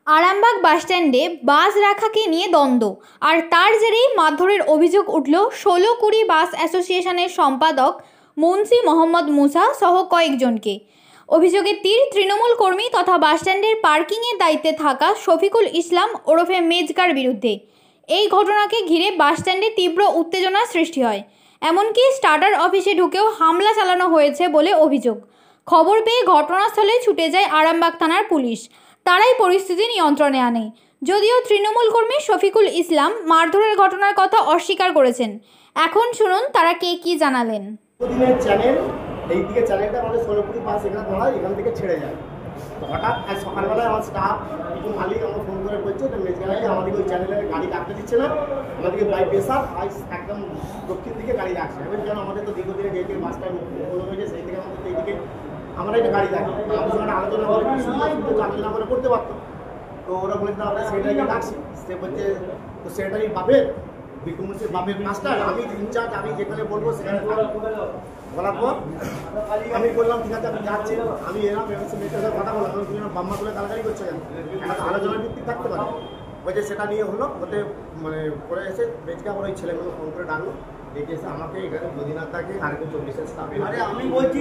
আরামবাগ বাসস্ট্যান্ডে বাস রাখাকে নিয়ে দ্বন্দ্ব আর তার জেরেই মারধরের অভিযোগ উঠল 16-20 বাস অ্যাসোসিয়েশনের সম্পাদক মুন্সি মোহাম্মদ মুসা সহ কয়েকজনকে। অভিযোগের তীর তৃণমূল কর্মী তথা বাসস্ট্যান্ডের পার্কিংয়ের দায়িত্বে থাকা শফিকুল ইসলাম ওরফে মেজকার বিরুদ্ধে। এই ঘটনাকে ঘিরে বাসস্ট্যান্ডে তীব্র উত্তেজনার সৃষ্টি হয়, এমনকি স্টার্টার অফিসে ঢুকেও হামলা চালানো হয়েছে বলে অভিযোগ। খবর পেয়ে ঘটনাস্থলে ছুটে যায় আরামবাগ থানার পুলিশ। তারাই পরিস্থিতি নিয়ন্ত্রণে আনে। যদিও তৃণমূল কর্মী শফিকুল ইসলাম মারধরের ঘটনার কথা অস্বীকার করেছেন। এখন শুনুন তারা কে কি জানালেন। এইদিকে চ্যানেলটা আমাদের 16-20 বাস এখানে দাঁড়ায়, এখান থেকে ছেড়ে যায়। তো হঠাৎ আজ সকালবেলায় আমার স্টাফ মালিক আমার ফোন করে বলছে যে মেজগাড়ি আমাদেরকে ওই চ্যানেলের গাড়ি রাখতে দিচ্ছে না, আমাদেরকে বাই প্রেসার আজ একদম দক্ষিণ দিকে গাড়ি রাখছে। এবং যেন আমাদের তো দীর্ঘদিনে যেদিকে বাসটা বন্ধ হয়েছে সেই থেকে আমাদের তো এইদিকে আমরা একটা গাড়ি রাখি, আমাদের সঙ্গে আলোচনা করে আলোচনা করে করতে পারতো। তো ওরা বলেছে আমরা সেটাকে রাখছি। সে বলছে তো সেটাই বাপের বিকুমুসের বাপের মাস্টার, আমি ইনচার্জ, আমি যেখানে বলবো সেখানে বলার পর আমি বললাম ঠিক আছে আপনি যাচ্ছেন, আমি এলাম মেয়েটার সাথে কথা বললাম। আমি বললাম বাম্মা তুলে গালাগালি করছে কেন, একটা আলোচনার ভিত্তি থাকতে পারে। বলছে সেটা নিয়ে হলো, ওতে মানে পরে এসে বেচকা করে ওই ছেলেগুলো ফোন করে ডাকলো, ডেকে এসে আমাকে এখানে মদিনার থাকে আর 24 স্টাফ। আরে আমি বলছি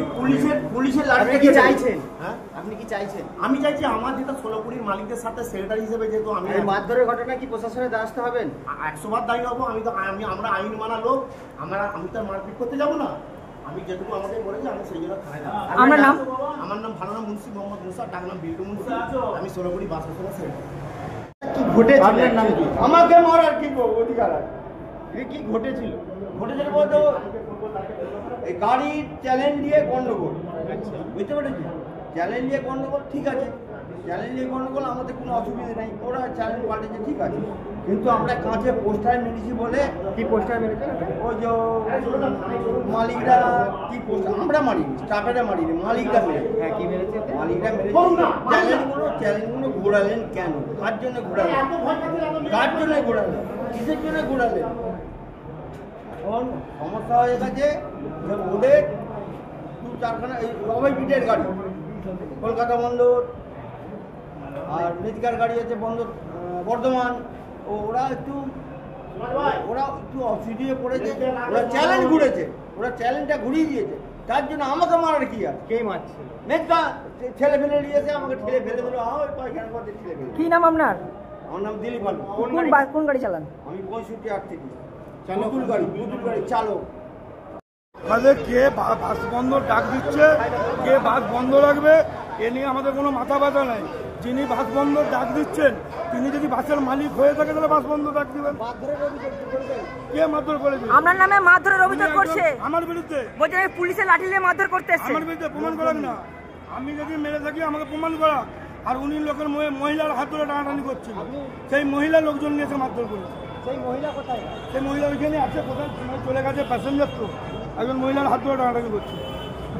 পুলিশের লাঠি কি চাইছেন? হ্যাঁ আপনি কি চাইছেন? আমি চাইছি আমার যেটা 16-20 মালিকদের সাথে সেক্রেটারি হিসেবে যেহেতু আমি মারধরের ঘটনা কি প্রশাসনের দ্বারস্থ হবেন? 100 বার দায়ী হবো। আমি তো আমরা আইন মানা লোক, আমি তো মারপিট করতে যাবো না। আমি যেটুকু আমাকে বলেছি আমি সেই জন্য খাই না। আমার নাম ভালো নাম মুন্সি মোহাম্মদ মুসা, ডাক নাম বিল্টু মুন্সি, আমি 16-20 বাস স্টেশনের কি ঘটেছিল আপনার নাম কি? আমাকে মারার কি অধিকার আছে? কি ঘটেছিল বলতো এই গাড়ির চ্যালেঞ্জ দিয়ে গন্ডগোল, বুঝতে পেরেছি? চ্যালেঞ্জ দিয়ে গন্ডগোল ঠিক আছে, চ্যালেঞ্জ দিয়ে গন্ডগোল আমাদের কোনো অসুবিধা নেই, ওরা চ্যালেঞ্জ পাল্টেছে ঠিক আছে। কিন্তু আমরা কাঁচে পোস্টার মেরেছি বলে। কি পোস্টার মেরেছে? ওই যে মালিকরা কি পোস্টার, আমরা মারিনি, স্টাফেরা মারিনি, মালিকরা মেরেছে। হ্যাঁ কি মেরেছে? মালিকরা মেরেছে। চ্যালেঞ্জগুলো ঘোরালেন কেন? কার জন্য ঘোরালেন? কিসের জন্য ঘোরালেন? এখন সমস্যা হয়ে গেছে যে ওদের 2-4খানা সবাই বিটের গাড়ি, কলকাতা বন্দর আর মেজকার গাড়ি আছে বন্দর বর্ধমান। ওরা একটু অসুবিধে পড়েছে, ওরা চ্যালেঞ্জ ঘুরেছে, ওরা চ্যালেঞ্জটা ঘুরিয়ে দিয়েছে। তার জন্য আমাকে মারার কি আছে? কে মারছে? মেজকা ছেলে ফেলে নিয়েছে, আমাকে ঠেলে ফেলে দিল। কি নাম আপনার? আমার নাম দিলীপ আলু। কোন গাড়ি চালান? আমি 65-38 পুতুল গাড়ি চালক। আমাদের কে বাস বন্ধ ডাক দিচ্ছে, কে বাস বন্ধ রাখবে এ নিয়ে আমাদের কোনো মাথা ব্যথা নাই। যিনি বাস বন্ধ ডাক দিচ্ছেন তিনি যদি বাসের মালিক হয়ে থাকে তাহলে বাস বন্ধ ডাক দিবেন। কে মারধর করেছে? আপনার নামে মারধরের অভিযোগ করছে আমার বিরুদ্ধে। বলছে পুলিশের লাঠি নিয়ে মারধর করতে এসেছে। আমার বিরুদ্ধে প্রমাণ করাক না, আমি যদি মেরে থাকি আমাকে প্রমাণ করা। আর উনি লোকের মহিলার হাত ধরে টানাটানি করছিল, সেই মহিলা লোকজন নিয়ে এসে মারধর করেছে। সেই মহিলা কোথায়? সেই মহিলা ওইখানে আছে, কোথায় চলে গেছে প্যাসেঞ্জার। তো একজন মহিলার হাত ধরে টানাটানি করছে।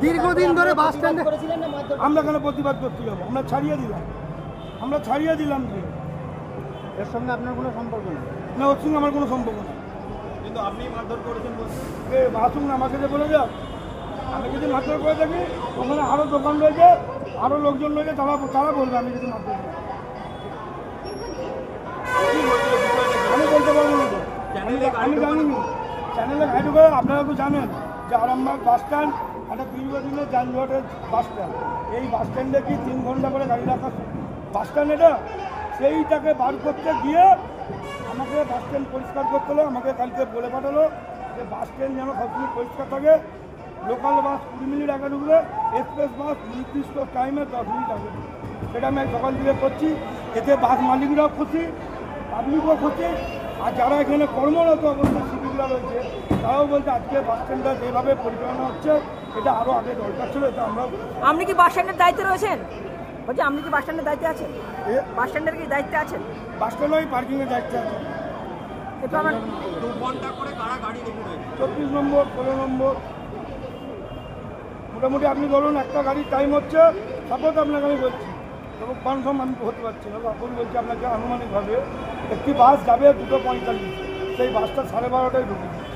দীর্ঘদিন ধরে বাস স্ট্যান্ডে আমরা কেন প্রতিবাদ করতে যাবো? আমরা ছাড়িয়ে দিলাম যে এর সঙ্গে আপনার কোনো সম্পর্ক নেই? না, ওর সঙ্গে আমার কোনো সম্পর্ক নেই। কিন্তু আপনি মারধর করেছেন বলছেন। আসুন না, আমাকে যে বলে যাক, আমি যদি মারধর করে থাকি ওখানে আরও দোকান রয়েছে, আরও লোকজন রয়েছে, তারা বলবে আমি যদি মারধর করি। আমি বলতে পারবো না, আমি জানিনি। চ্যানেলে গাইড করে আপনারা তো জানেন যে আরামবাগ বাস স্ট্যান্ড একটা দীর্ঘদিনের যানজটের বাস স্ট্যান্ড। এই বাস স্ট্যান্ডে কি 3 ঘন্টা করে গাড়ি রাখা বাস স্ট্যান্ড এটা? সেইটাকে বার করতে গিয়ে আমাকে বাস স্ট্যান্ড পরিষ্কার করতে হলো। আমাকে কালকে বলে পাঠালো যে বাস স্ট্যান্ড যেন সবসময় পরিষ্কার থাকে। লোকাল বাস 20 মিনিট আগে ঢুকবে, এক্সপ্রেস বাস নির্দিষ্ট টাইমে 10 মিনিট আগে ঢুকবে। সেটা আমি সকাল থেকে করছি। এতে বাস মালিকরাও খুশি, পাবলিকও খুশি, আর যারা এখানে কর্মরত অবস্থায় সিভিকরা রয়েছে তারাও বলছে আজকে বাস স্ট্যান্ডটা যেভাবে পরিচালনা হচ্ছে এটা আরও আগে দরকার ছিল। এটা আমরা। আপনি কি বাস স্ট্যান্ডের দায়িত্বে রয়েছেন? বলছি আপনি কি বাস স্ট্যান্ডের দায়িত্বে আছেন? বাস স্ট্যান্ডের কি দায়িত্বে আছেন? বাস স্ট্যান্ডে পার্কিংয়ের দায়িত্বে আছে। এটা আমার 2 ঘন্টা করে কারা গাড়ি রেখে রয়েছে? 24 নম্বর 16 নম্বর মোটামুটি আপনি ধরুন একটা গাড়ির টাইম হচ্ছে, সাপোজ আপনাকে আমি বলছি, তখন কনফার্ম আমি হতে পারছি না, তখন বলছি আপনাকে আনুমানিকভাবে একটি বাস যাবে 2:45, সেই বাসটা 12:30টায় ঢুকে দিচ্ছে।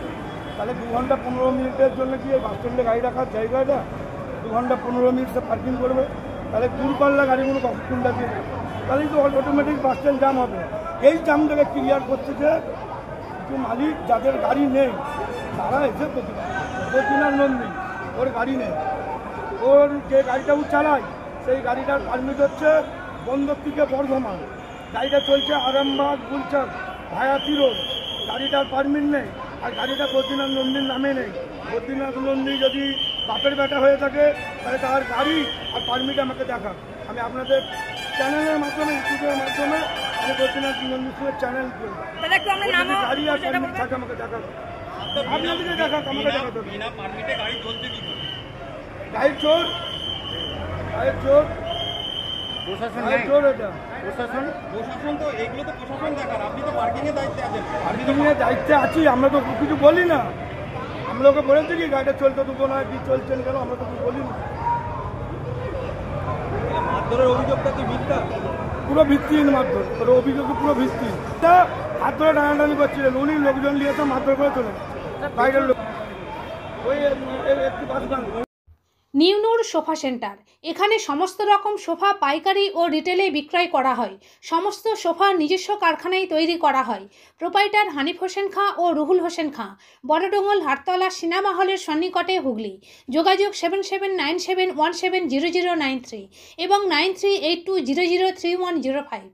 তাহলে 2 ঘন্টা 15 মিনিটের জন্য কি এই বাস স্ট্যান্ডে গাড়ি রাখার জায়গাটা 2 ঘন্টা 15 মিনিট সে পার্কিং করবে? তাহলে দূরপাল্লা গাড়িগুলো কখন দিয়ে তাহলেই তো অটোমেটিক বাস স্ট্যান্ড জাম হবে। এই জামটাকে ক্লিয়ার করতেছে কিছু মালিক যাদের গাড়ি নেই তারা এসে প্রতিদিনার নন্দী ওর গাড়ি নেই, ওর যে গাড়িটা ও চালায় সেই গাড়িটার পারমিট হচ্ছে বন্দর থেকে বর্ধমান, গাড়িটা চলছে আরামবাগ গুলচাঁদ ভায়া তিরোড, গাড়িটার পারমিট নেই আর গাড়িটা বদ্রীনাথ নন্দীর নামে নেই। বদ্রীনাথ নন্দী যদি বাপের বেটা হয়ে থাকে তাহলে তার গাড়ি আর পারমিট আমাকে দেখান। আমি আপনাদের চ্যানেলের মাধ্যমে ইউটিউবের মাধ্যমে আমি বদ্রীনাথ নন্দীর চ্যানেল দাদা একটু আপনার নাম গাড়ি আর পারমিট থাকে আমাকে দেখান, আপনাদেরকে দেখাক আমাকে দেখাতে হবে। বিনা পারমিটে গাড়ি চলছে কি করে? গাড়ির চোর, গাড়ির চোর, প্রশাসন গাড়ির নাই? চোর এটা। প্রশাসন তো এগুলো তো প্রশাসন দেখার, আপনি তো পার্কিং এর দায়িত্বে আছেন। পার্কিংয়ের দায়িত্বে আছি, আমরা তো কিছু বলি না। আমরা ওকে বলেছি কি গাড়িটা চলতে দেবো না, কি চলছেন কেন, আমরা তো কিছু বলি না। মারধরের অভিযোগটা কি মিথ্যা? পুরো ভিত্তিহীন মারধর, ওর অভিযোগ পুরো ভিত্তিহীন। তা হাত ধরে টানাটানি করছিলেন, উনি লোকজন নিয়ে তো মারধর করে চলে বাইরের লোক ওই একটু বাসগান। নিউনুর সোফা সেন্টার, এখানে সমস্ত রকম সোফা পাইকারি ও রিটেলে বিক্রয় করা হয়। সমস্ত সোফা নিজস্ব কারখানায় তৈরি করা হয়। প্রোপাইটার হানিফ হোসেন খাঁ ও রুহুল হোসেন খাঁ, বড়ডোঙ্গল হাটতলা সিনেমা হলের সন্নিকটে, হুগলি। যোগাযোগ 7797170093 এবং 9382003105।